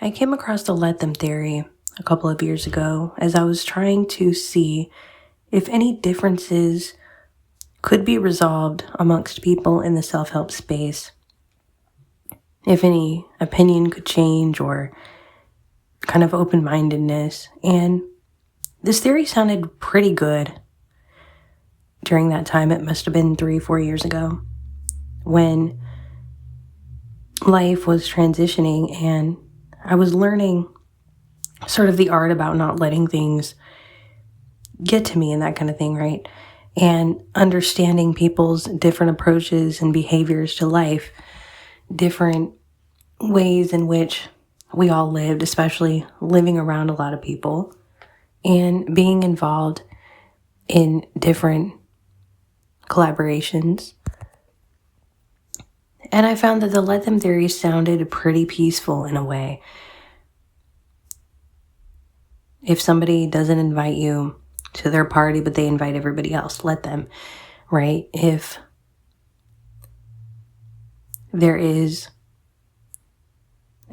I came across the let them theory a couple of years ago as I was trying to see if any differences could be resolved amongst people in the self-help space. If any opinion could change or kind of open-mindedness. And this theory sounded pretty good during that time. It must have been 3-4 years ago when life was transitioning and I was learning sort of the art about not letting things get to me and that kind of thing, right? And understanding people's different approaches and behaviors to life, different ways in which we all lived, especially living around a lot of people and being involved in different collaborations. And I found that the let them theory sounded pretty peaceful in a way. If somebody doesn't invite you to their party, but they invite everybody else, let them, right? If there is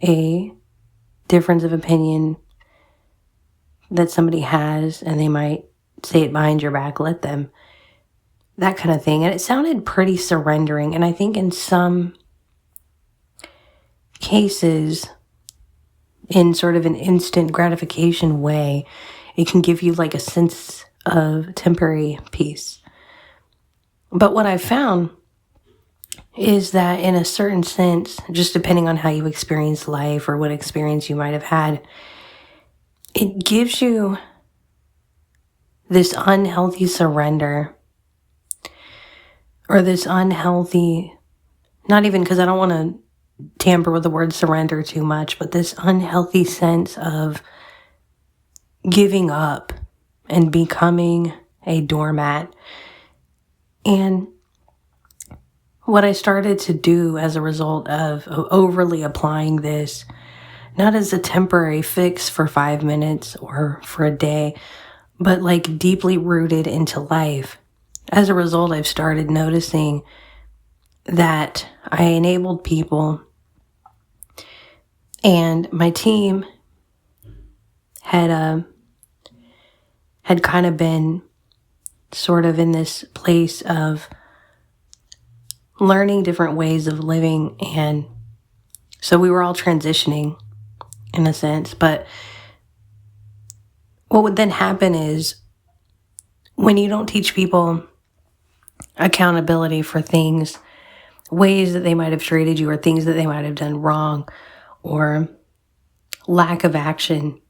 a difference of opinion that somebody has and they might say it behind your back, let them, that kind of thing. And it sounded pretty surrendering. And I think in some cases, in sort of an instant gratification way, it can give you like a sense of temporary peace. But what I've found is that in a certain sense, just depending on how you experience life or what experience you might have had, it gives you this unhealthy surrender or this unhealthy, not even because I don't want to tamper with the word surrender too much, but this unhealthy sense of giving up and becoming a doormat. And what I started to do as a result of overly applying this, not as a temporary fix for 5 minutes or for a day, but like deeply rooted into life. As a result, I've started noticing that I enabled people and my team had kind of been sort of in this place of learning different ways of living. And so we were all transitioning in a sense. But what would then happen is when you don't teach people accountability for things, ways that they might have treated you or things that they might have done wrong or lack of action,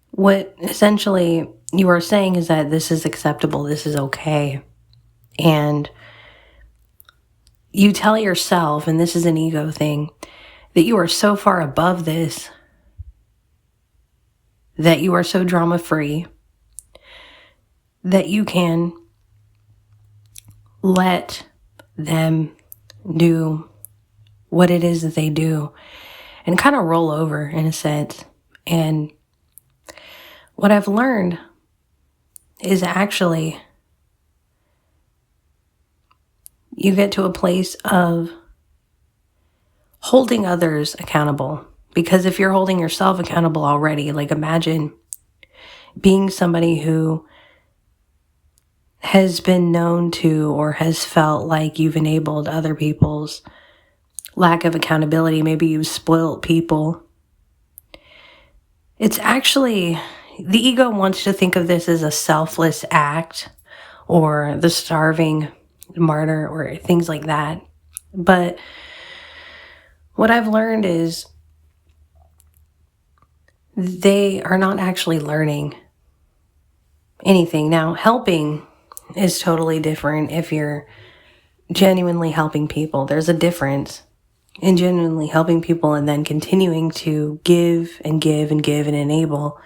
what essentially you are saying is that this is acceptable, this is okay. And you tell yourself, and this is an ego thing, that you are so far above this, that you are so drama-free, that you can let them do what it is that they do and kind of roll over in a sense. And what I've learned is actually you get to a place of holding others accountable. Because if you're holding yourself accountable already, like imagine being somebody who has been known to or has felt like you've enabled other people's lack of accountability. Maybe you've spoiled people. It's actually, the ego wants to think of this as a selfless act or the starving martyr or things like that. But what I've learned is they are not actually learning anything. Now, helping is totally different if you're genuinely helping people. There's a difference in genuinely helping people and then continuing to give and give and give and enable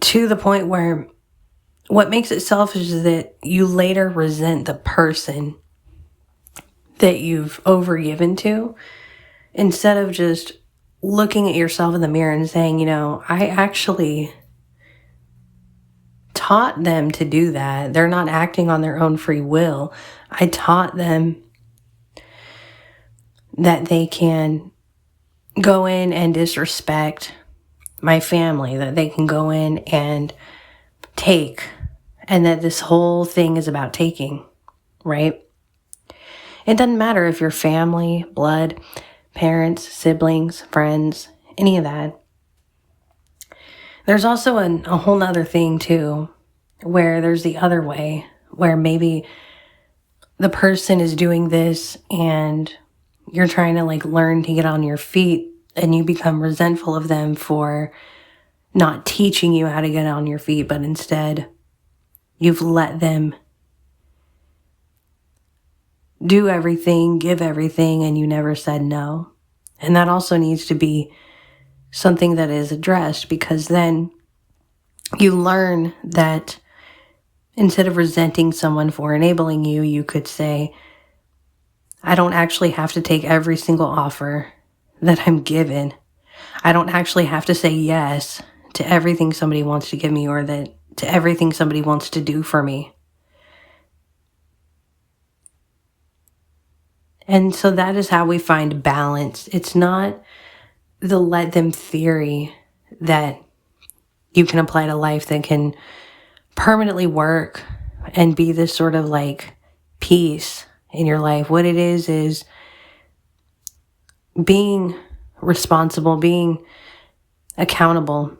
to the point where what makes it selfish is that you later resent the person that you've overgiven to, instead of just looking at yourself in the mirror and saying, you know, I actually taught them to do that. They're not acting on their own free will. I taught them that they can go in and disrespect my family, that they can go in and take, and that this whole thing is about taking, right? It doesn't matter if you're family, blood, parents, siblings, friends, any of that. There's also a whole nother thing too, where there's the other way, where maybe the person is doing this and you're trying to like learn to get on your feet, and you become resentful of them for not teaching you how to get on your feet, but instead you've let them do everything, give everything, and you never said no. And that also needs to be something that is addressed, because then you learn that instead of resenting someone for enabling you, you could say, I don't actually have to take every single offer that I'm given. I don't actually have to say yes to everything somebody wants to give me, or that to everything somebody wants to do for me. And so that is how we find balance. It's not the let them theory that you can apply to life that can permanently work and be this sort of like peace in your life. What it is being responsible, being accountable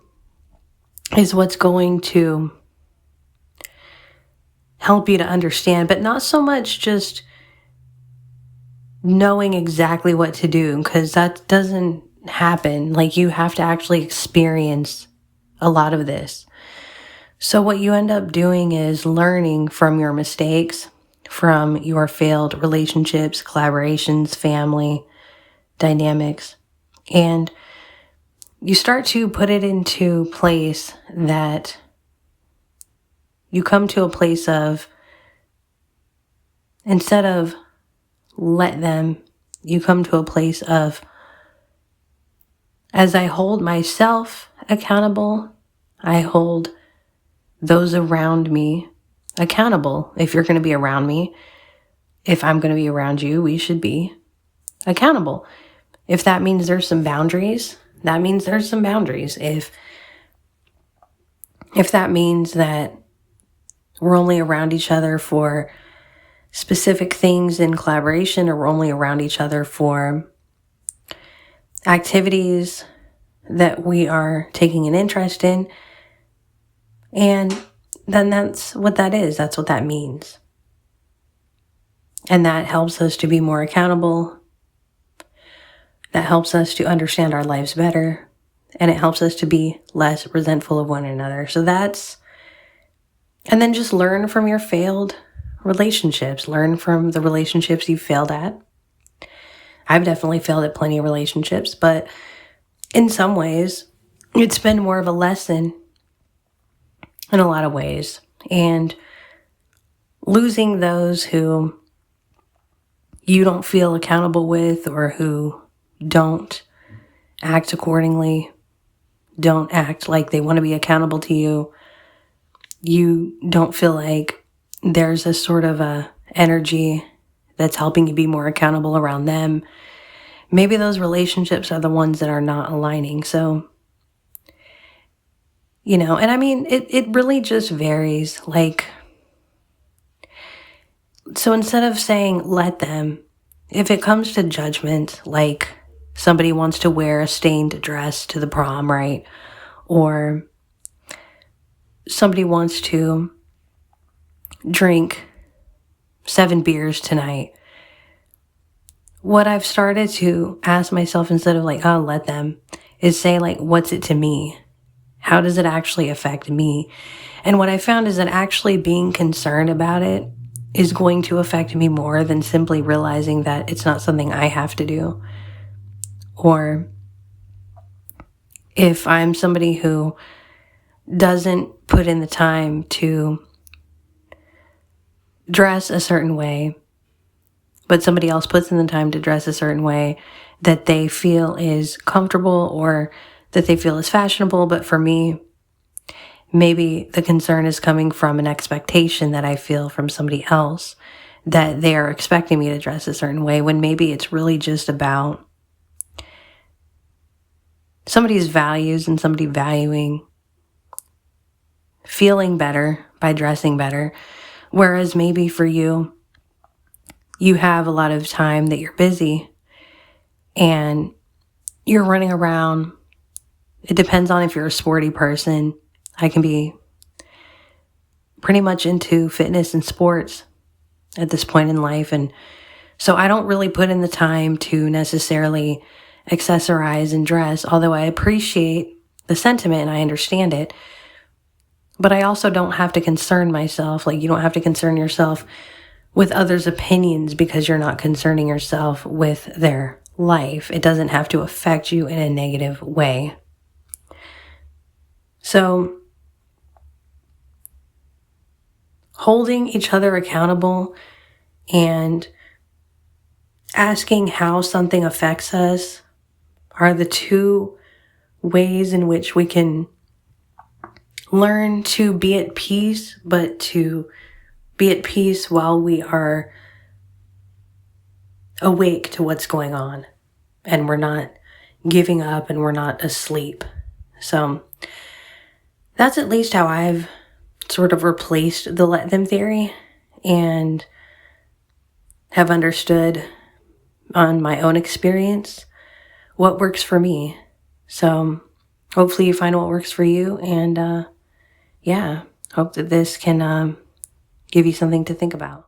is what's going to help you to understand, but not so much just knowing exactly what to do, because that doesn't happen. Like, you have to actually experience a lot of this. So what you end up doing is learning from your mistakes, from your failed relationships, collaborations, family dynamics, and you start to put it into place that you come to a place of, instead of let them, you come to a place of, as I hold myself accountable, I hold those around me accountable. If you're going to be around me, if I'm going to be around you, we should be accountable. If that means there's some boundaries, that means there's some boundaries. If that means that we're only around each other for specific things in collaboration, or we're only around each other for activities that we are taking an interest in, and then that's what that is. That's what that means. And that helps us to be more accountable. That helps us to understand our lives better. And it helps us to be less resentful of one another. So that's, and then just learn from your failed relationships. Learn from the relationships you failed at. I've definitely failed at plenty of relationships, but in some ways, it's been more of a lesson in a lot of ways. And losing those who you don't feel accountable with, or who don't act accordingly, don't act like they want to be accountable to you, you don't feel like there's a sort of a energy that's helping you be more accountable around them. Maybe those relationships are the ones that are not aligning. So, and I mean, it really just varies. Like, so instead of saying let them, if it comes to judgment, like somebody wants to wear a stained dress to the prom, right? Or somebody wants to drink 7 beers tonight. What I've started to ask myself, instead of like, oh, let them, is say like, what's it to me? How does it actually affect me? And what I found is that actually being concerned about it is going to affect me more than simply realizing that it's not something I have to do. Or if I'm somebody who doesn't put in the time to dress a certain way, but somebody else puts in the time to dress a certain way that they feel is comfortable, or that they feel is fashionable, but for me, maybe the concern is coming from an expectation that I feel from somebody else, that they are expecting me to dress a certain way, when maybe it's really just about somebody's values and somebody valuing feeling better by dressing better. Whereas maybe for you, you have a lot of time that you're busy and you're running around. It depends on if you're a sporty person. I can be pretty much into fitness and sports at this point in life. And so I don't really put in the time to necessarily accessorize and dress, although I appreciate the sentiment and I understand it. But I also don't have to concern myself. Like, you don't have to concern yourself with others' opinions because you're not concerning yourself with their life. It doesn't have to affect you in a negative way. So, holding each other accountable and asking how something affects us are the two ways in which we can learn to be at peace, but to be at peace while we are awake to what's going on and we're not giving up and we're not asleep. So that's at least how I've sort of replaced the let them theory and have understood on my own experience what works for me. So hopefully you find what works for you, and hope that this can give you something to think about.